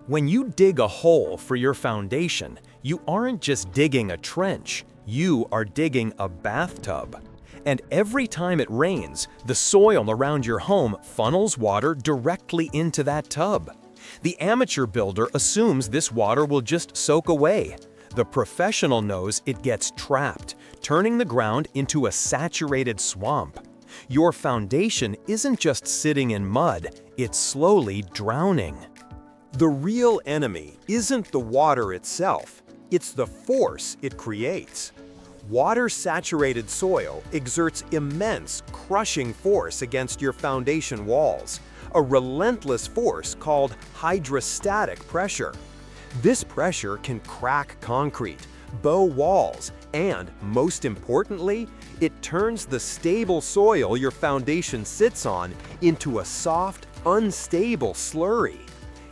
When you dig a hole for your foundation, you aren't just digging a trench, you are digging a bathtub. And every time it rains, the soil around your home funnels water directly into that tub. The amateur builder assumes this water will just soak away. The professional knows it gets trapped, turning the ground into a saturated swamp. Your foundation isn't just sitting in mud, it's slowly drowning. The real enemy isn't the water itself, it's the force it creates. Water-saturated soil exerts immense, crushing force against your foundation walls, a relentless force called hydrostatic pressure. This pressure can crack concrete, bow walls, and, most importantly, it turns the stable soil your foundation sits on into a soft, unstable slurry.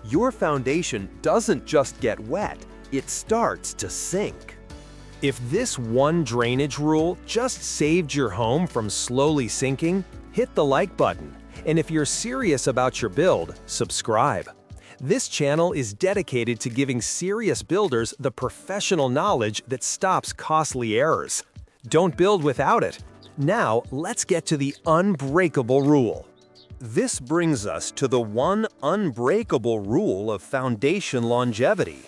Your foundation doesn't just get wet, it starts to sink. If this one drainage rule just saved your home from slowly sinking, hit the like button. And if you're serious about your build, subscribe. This channel is dedicated to giving serious builders the professional knowledge that stops costly errors. Don't build without it. Now, let's get to the unbreakable rule. This brings us to the one unbreakable rule of foundation longevity.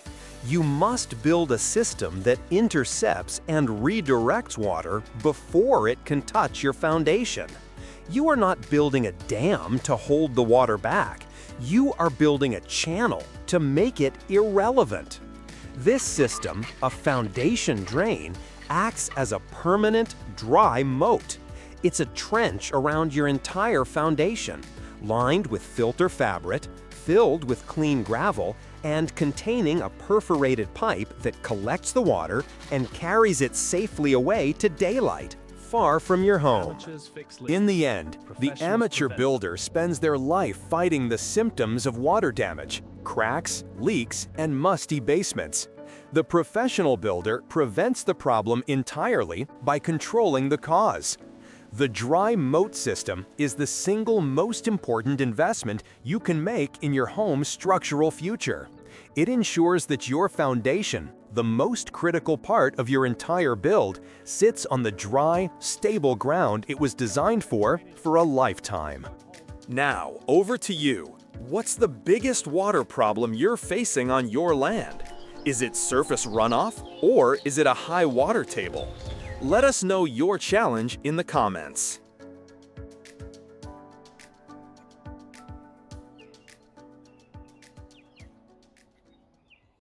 You must build a system that intercepts and redirects water before it can touch your foundation. You are not building a dam to hold the water back. You are building a channel to make it irrelevant. This system, a foundation drain, acts as a permanent, dry moat. It's a trench around your entire foundation, lined with filter fabric, filled with clean gravel, and containing a perforated pipe that collects the water and carries it safely away to daylight, far from your home. In the end, the amateur builder spends their life fighting the symptoms of water damage, cracks, leaks, and musty basements. The professional builder prevents the problem entirely by controlling the cause. The dry moat system is the single most important investment you can make in your home's structural future. It ensures that your foundation, the most critical part of your entire build, sits on the dry, stable ground it was designed for a lifetime. Now, over to you. What's the biggest water problem you're facing on your land? Is it surface runoff, or is it a high water table? Let us know your challenge in the comments.